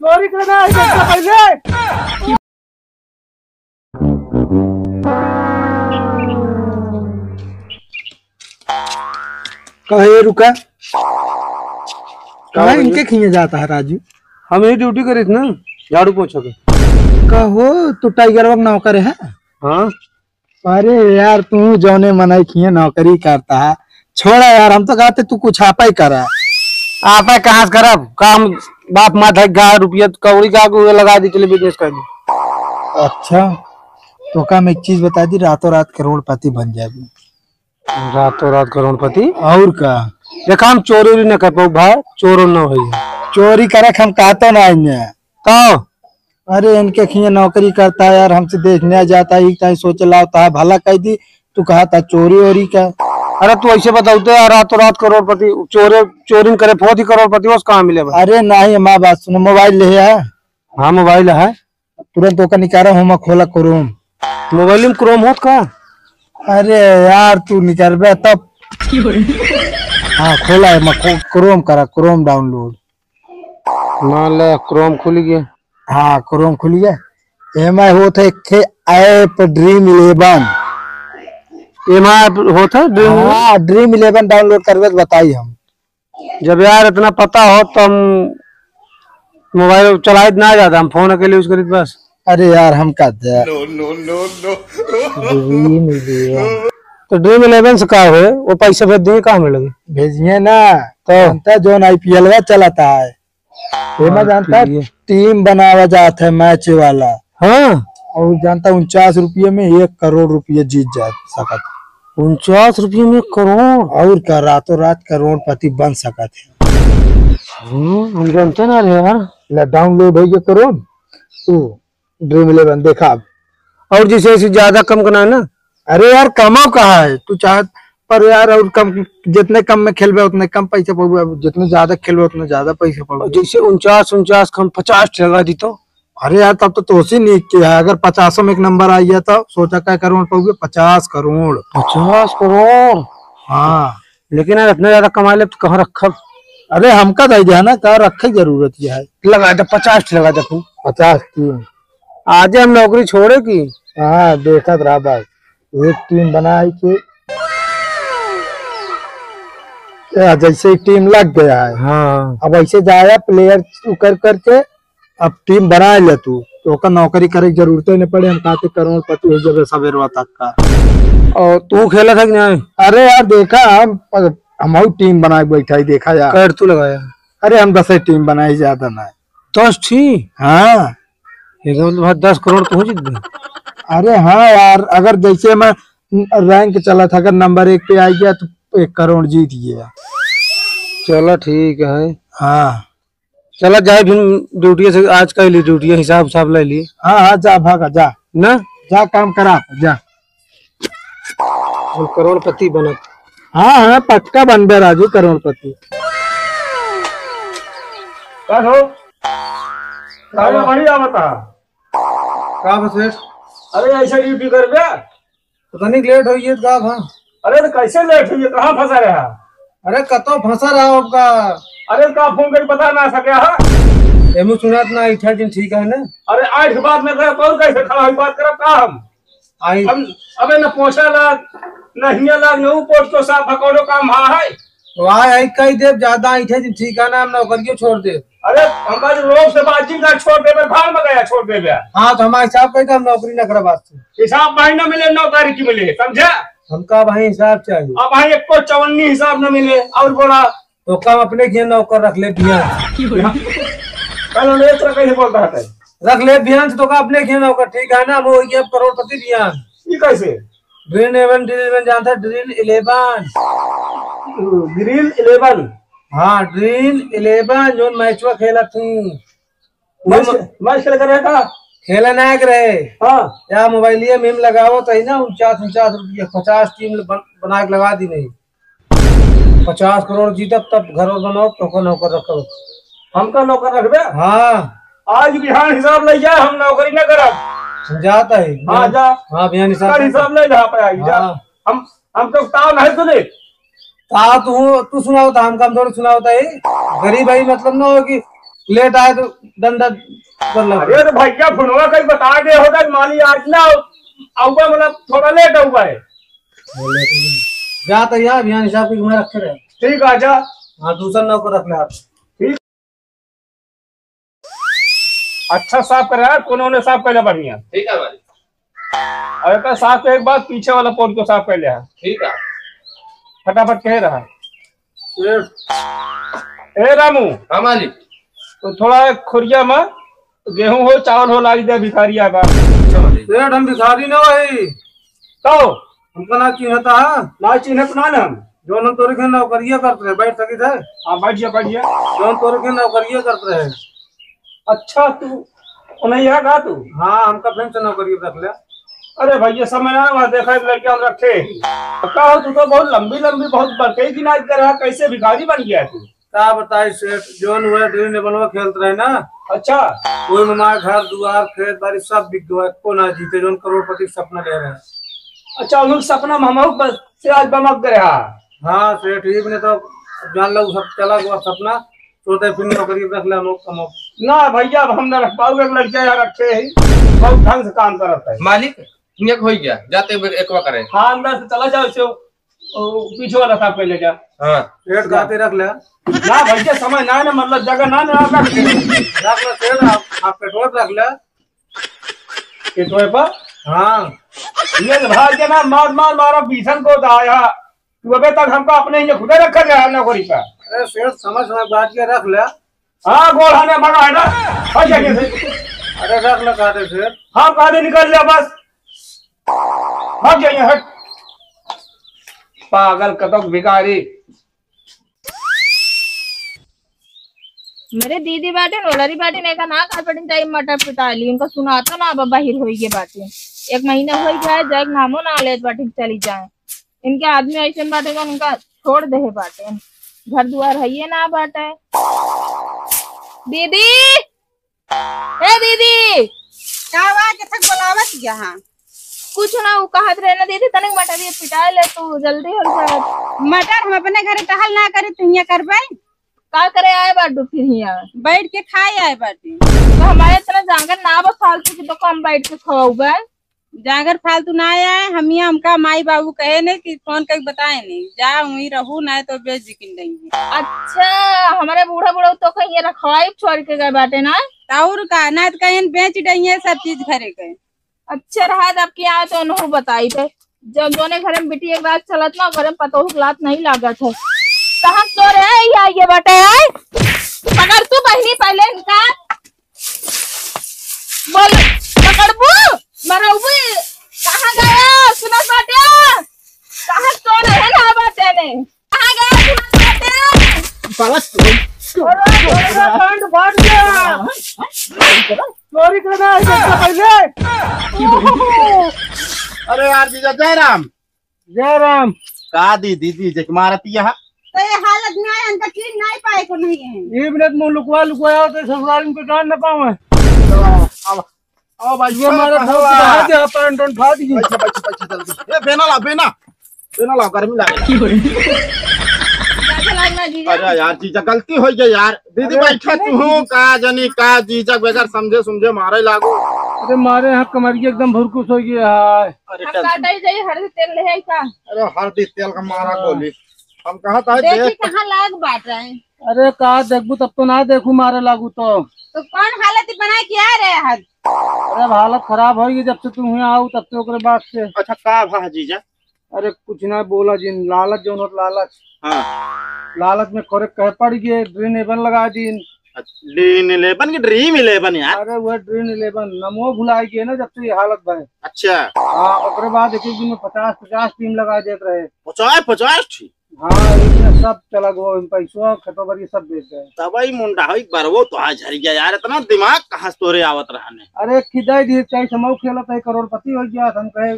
चोरी करना है पहले। कहे रुका कहा इनके खींचे जाता है राजू। हम यही ड्यूटी करी थी ना, झाड़ू पोछा के। कहो तू टाइगर वक्त नौकर है। हाँ अरे यार तू जौने मनाई खिए नौकरी करता है, छोड़ा यार। हम तो कहते तू कुछ आपा ही करा। आप कहाँ से करब काम, बाप माता रुपया कौड़ी का लगा दी, चले बिजनेस कर दी। अच्छा तो काम एक चीज बता दी, रातों रात करोड़पति बन जाएगी। रातों रात करोड़पति और का देखा हम चोरी न कर पाऊ भाई, चोर न हो चोरी करे हम कहते ना तो। अरे इनके खिए नौकरी करता है यार, हमसे देखने जाता है कहीं सोच लाता है भला कह दी, तू कहा था चोरी वोरी का। अरे तू ऐसे बताऊ तो रातों रात करोड़पति चोरी करे बहुत ही करोड़पति वो कहाँ मिले। अरे नहीं हमारी बात सुनो, मोबाइल ले है। हाँ मोबाइल है, तुरंत ओका निकाला हूँ खोला क्रोम। मोबाइल में क्रोम होत का? अरे यार तू निकाल तब। हाँ खोला है, क्रोम करा, क्रोम डाउनलोड। मान ले क्रोम खुल गया। हाँ क्रोम खुल गया। एम आई होता है ऐप ड्रीम11। होता है ड्रीम11 डाउनलोड करके बताई हम। जब यार इतना पता हो तो हम मोबाइल चलाए ना जाता, हम फोन अकेले यूज करी बस। अरे यार हम का तो ड्रीम11 से का है, वो पैसे भेज दिए कहाँ मिलेगी? भेजिए ना तो जो IPL का चलाता है जानता है, टीम बनावा जाता है मैच वाला। हाँ और जानता 49 रुपये में 1 करोड़ रुपये जीत जा सकत। 49 रुपये में करोड़? और का रातों रात करोड़पति बन सकत है। हम जानते ना यार। डाउनलोड हो गया करोड़ तू ड्रीम11 देखा। और जैसे ऐसे ज्यादा कम करना है ना। अरे यार कमाओ कहा है तू चाह, पर यार और कम, जितने कम में खेलबे उतने कम पैसे पाओगे, जितने ज्यादा खेलबे उतने ज्यादा पैसे पाओगे। जैसे 49 कम 50 लगा दी तो। अरे यार तब तो तोसी नहीं किया है। अगर 50 में एक नंबर आ गया तो सोचा क्या करोड़ पाओगे? 50 करोड़। 50 करोड़? हाँ लेकिन यार इतना ज्यादा कमा ले तो कहाँ रखब? अरे हमका दे है ना, कहा रखे जरूरत है। लगा दे 50 लगा दे। 50 टीम आज हम नौकरी छोड़े की। हाँ देखा रहा भाई, एक टीम बनाई के जैसे टीम लग गया है। हाँ अब ऐसे जाया प्लेयर कर करके अब टीम बना ले तू, तो का नौकरी करे की जरूरत ही नहीं पड़े। हम कहते करोड़पति हो जाए सवेरवा तक का। और तू खेला था कि नहीं? अरे यार देखा हम टीम बना के बैठा ही देखा यार। कर तू लगाया? अरे हम 10 टीम बनाई, ज्यादा ना। 10 थी? हाँ 10 करोड़ पहुंच गए। अरे हाँ यार, अगर जैसे मैं रैंक चला था, अगर नंबर 1 पे आ गया तो 1 करोड़ जीत गया। चलो ठीक है। हाँ चला जाए फिर ड्यूटी से, आज का ही ड्यूटी हिसाब ले लिए। हाँ हाँ जा भागा जा ना, जा काम करा जा। करोड़पति बना। हाँ हाँ पक्का बन गया राजू करोड़पति। बढ़िया बता का बस। अरे ऐसे ड्यूटी कर बे, पता नहीं लेट हुई है का। हाँ अरे तो कैसे लेट हुई है, कहाँ फंसा रहा? अरे कतो फंसा रहा आपका। अरे का फोन कर बता ना सके। है एमु सुना ना इठा दिन ठीक है ना। अरे आज के बाद में और कैसे खड़ा हुई बात करब का हम आई। हम अबे न पोछा लग न हिया लग न पोछ तो साफ भकोड़ो काम है। तो आई कई देव ज्यादा इठा दिन ठीक है ना, हम नौकर क्यों छोड़ दे। अरे हम रोज से बातचीत का छोड़ दे, भाड़ में गया छोड़ दे। हाँ तो हमारे हिसाब कहते हम नौकरी न करा बात से। हिसाब भाई न मिले 9 तारीख की मिले, समझा? हमका भाई हिसाब चाहिए। अब भाई 1 को 54 हिसाब न मिले और बोला तो कम अपने घी नौकर रख ले ध्यान। कल कैसे बोलता है? रख ले ध्यान से तो का अपने घी नौकर ठीक है ना। वो ये करोड़पति ध्यान। ये कैसे? ड्रीम11 जानता है? ड्रीम11। ड्रीम11? हाँ ड्रीम11 जो मैच में खेला थी। मैच खेल कर रहा खेला ना रहे। हाँ या मोबाइलिया में लगाओ तो ना 49 रुपये 50 टीम बना के लगा दी। नहीं 50 करोड़ जीतब तब घर बनाओ तो नौकर रखो। हमका नौकर रखबे? हाँ आज बिहान हिसाब ले जा, हम नौकरी न करब। समझाता है। हाँ जा। हाँ बिहान हिसाब ले जा पे आई जा। हम तो ताव नहीं सुने। तू सुनाओ था, हम काम थोड़ी सुनाओ था। गरीब भाई मतलब ना हो कि लेट आए तो दंड कर लग। अरे तो भैया फोनवा कहीं बता दे होगा कि माली आज ना आऊगा, मतलब थोड़ा लेट होगा है। जा तैयार यहाँ हिसाब की मैं रखे रहे। ठीक है जा। हाँ दूसरा नौकर रख ले आप। अच्छा साफ करे यार, उन्होंने साफ कर लिया बढ़िया। ठीक है मालिक। अरे तो साफ के एक बाद पीछे वाला पोर्ट को साफ कर लिया। ठीक है। फटाफट कह रहा सेठ ए रामू, हाँ मालिक। तो थोड़ा खुरिया में गेहूं हो चावल हो लाई दे भिखारी आगा। अच्छा मालिक। सेठ हम भिखारी ना भाई, तो हमका ना चिन्हता है। ना चिन्ह अपना नाम। जो हम तोरे के नौकरिया करते रहे, बैठ सकी थे। हाँ बैठिए बैठिए। जो हम तोरे के नौकरिया करते रहे। अच्छा तू नहीं है का तू? हाँ हमका फिर से नौकरिया रख लिया। अरे भैया समय ना वहाँ देखा एक लड़कियां रखे। कहा तू तो बहुत लंबी लंबी बहुत बड़के की नाच कर रहा, कैसे भिखारी बन गया तू? क्या बताई सेठ, जोन हुआ ड्रीम लेवल में खेलते रहे ना, अच्छा कोई में हमारे घर दुआर खेत बाड़ी सब बिक गया, को ना जीते जो करोड़पति का सपना ले रहे हैं। अच्छा, उन सपना में हम बस से आज बमक रहा। हाँ सेठ ठीक ने तो जान लो सब चला गया सपना, सोते फिर नौकरी रख लिया लोग कमो। ना भैया अब हम न रख पाओगे, एक लड़कियां यहाँ रखे है बहुत ढंग से काम करता है। मालिक नियक हो गया, जाते एक बार करे। हाँ अंदर से चला जाओ, इसे पीछे वाला साफ कर ले जा। हाँ सेठ गाते रख लिया। ना भैया समय ना ना मतलब जगह ना ना रख रख लो सेठ, आप पेट्रोल रख लिया। पेटोए पर हाँ ये भाग के ना मार मार मारा भीषण को दाया, तू अबे तक हमको अपने ही खुदे रखा गया नौकरी का। अरे सेठ समझ में बात के रख लिया। हाँ गोढ़ा ने भगा है ना हट जाइए से। अरे रख लो गाते सेठ। हाँ कादे निकल लिया बस, हट जाइए हट। पागल कतक भिखारी। मेरे दीदी बाटे नोलरी बाटे ने का ना कर पड़ी ताई मटर पिटाली उनका सुनाता ना अब बाहिर होई के बाटे। एक महीना होई जाए जाए नामो ना लेत बाटे चली जाए। इनके आदमी ऐसे बाटे का उनका छोड़ दे बाटे, घर दुआर है ये ना बाटे। दीदी ए दीदी क्या आवाज तक बोलावत यहाँ? कुछ ना वो कहत रहे ना दीदी तनिक मटर ये पिटाए ले तू जल्दी हो जाए। मटर हम अपने घरे टहल ना करे तो यहाँ करबे, का करे आए बाटू फिर यहाँ बैठ के खाए आए बाटी। तो हमारे इतना जांगर ना बा फालतू की तो कम बैठ के खाओगे। जागर फालतू ना आए, हम यहाँ हमका माई बाबू कहे नहीं कि फोन करके बताए नहीं, जा वही रहू ना तो बेच जिकिन देंगे। अच्छा हमारे बूढ़ा बूढ़ा तो कहीं रखवाई छोड़ के गए बाटे ना, और का ना तो कहीं बेच देंगे सब चीज घरे के। अच्छा रहा आपके यहाँ तो उन्होंने बताई थे जब दोनों घर में बेटी एक रात चलत ना घर में पतो लात नहीं लागत है। कहाँ चोर है ये बाटे है, पकड़ तू बहनी पहले इनका बोल पकड़बू मरबू। कहाँ गया सुना बाटे, कहाँ चोर है ना बाटे ने, कहाँ गया सुना बाटे। खंड बढ़ गया चोरी करना है पहले। अरे यार जीजा जय राम। जय राम। का दीदी दीजे की मारती यहाँ तो ये हालत में आए उनका चीज नहीं पाए को नहीं है। ये मिनट मुंह लुकवा लुकवाया तो ससुराल में जान न पावे। अब भाई ये हमारा फाड़ दे पैंट और फाड़ दी। जल्दी ए बेना लाओ गर्मी लगे। अरे यार जीजा गलती हो गई यार, दीदी बैठा तू का जनी का जीजा बगैर समझे समझे मारे लागो। अरे मारे यहाँ कमरिया एकदम भुरकुस हो गया है। अरे हम काटा ही जाइए हर तेल ले है का। अरे हल्दी तेल का मारा गोली हम कहा था देखी कहाँ लाग बाट रहे हैं। अरे कहा देखू तब तो ना देखू मारे लागू तो कौन हालत बना के आ रहे हैं? अरे हालत खराब होगी जब से तुम यहाँ आओ तब से ओकरे बाद से। अच्छा का भा जीजा? अरे कुछ ना बोला जिन लालच जो लालच। हाँ लालच में खोरे कह पड़ गए ड्रीन 11 लगा दी। ड्रीम 11 की ड्रीम 11 यार। अरे वो ड्रीन 11 नमो भुलाई गए ना जब से ये हालत बने। अच्छा हाँ ओकरे बाद एक दिन में 50-50 टीम लगा देते रहे। 50 हाँ इसमें सब चला गो पैसा खतोबर ये सब बेच गए। तबाई मुंडा हो एक बार वो तो आज झर गया यार, इतना दिमाग कहाँ तोरे आवत रहने। अरे खिदाई दी चाहे समूह खेला था करोड़पति हो गया हम कहे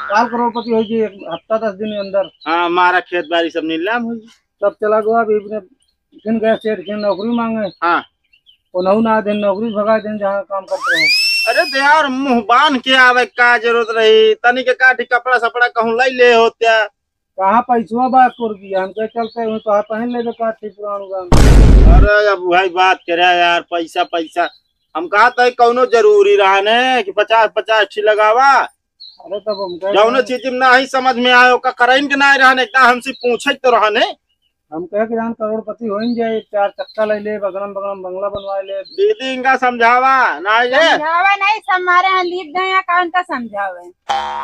4 करोड़पति हो गई हफ्ता 10 दिन के अंदर। हाँ हमारा खेत बाड़ी सब नीलाम हो सब चला गया। अभी फिर गए सेठ के नौकरी मांगे। हाँ उन्होंने ना दिन नौकरी भगा दिन जहाँ काम करते रहे। अरे दे यार मुंह बांध के आवे का जरूरत रही, तनी के काठी कपड़ा सपड़ा कहूँ लाई ले होत्या कहाँ पैसवा बा कोर दिया हमके चलते हुए तो पहन ले का ठीक पुराना। अरे अब भाई बात करे यार, पैसा पैसा हम कहा था कौनो जरूरी रहा ने कि 50-50 ठी लगावा। अरे तब हमके जौनो चीज में नहीं समझ में आयो का करइन के नहीं रहने एकदम हमसे पूछे तो रहने। हम कहे कि जान करोड़पति हो ही जाए, 4 चक्का ले ले, बगलम बगलम बंगला बनवा ले। दीदी इनका समझावा नहीं ये समझावे नहीं, हमारे यहाँ लीप गए या कौन का समझावे।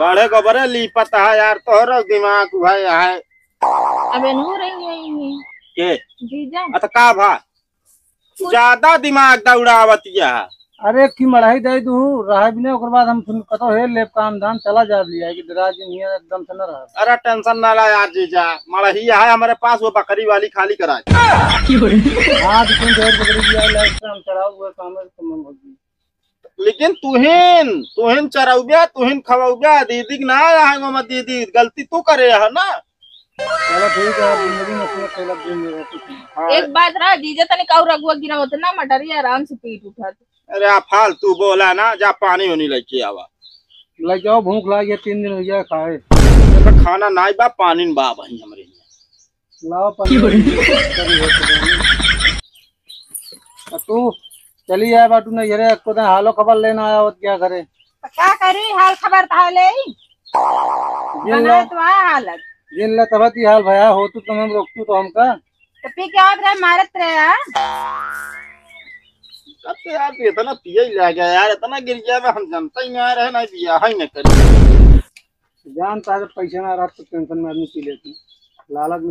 बड़े को बड़े लीपत है यार, तोहरा दिमाग भाई है अबे नूर रही के जीजा अत का भा ज्यादा दिमाग दौड़ावतिया। अरे की मढ़ाई दे दू रहा भी नहीं, ओकर बाद हम सुन कतो हे लेप काम धाम चला जा लिया कि दराज नहीं एकदम से न रहा। अरे टेंशन ना ला यार जीजा, मड़ही है हमारे पास, वो बकरी वाली खाली करा। हाँ लेकिन ढेर बकरी दिया हम चढ़ाओ हुए काम है तो मन होगी। लेकिन तुहिन चरौबिया तुहिन खवौबिया, दीदी ना आएंगे मत, दीदी गलती तू करे है ना। चलो ठीक है, जिंदगी में अपना पहला दिन में रहती थी। एक बात रहा जीजा तने काऊ रगुआ गिरा होता ना मटरी आराम से पीट उठा। अरे आप फालतू बोला ना, जा पानी होनी लेके आवा। लग जाओ भूख लगी 3 दिन हो गया खाए। तो खाना नहीं बा पानी बा भाई हमारे यहाँ। लाओ पानी तू चली जाए बाटू नहीं घरे को दिन हालो खबर लेना आया हो क्या करे। तो क्या करी, हाल खबर था ले बना तो हालत जिन ला तब ही हाल भया हो तू तुम रोकतू तो हमका तो पी के आप रहे मारत रहे। कब से यार इतना पिया ही लग गया यार, इतना गिर गया मैं, हम जानता ही नहीं रहे नहीं पिया है नहीं करी। जानता है पैसा ना रहा तो टेंशन में आदमी पी लेती लालच में।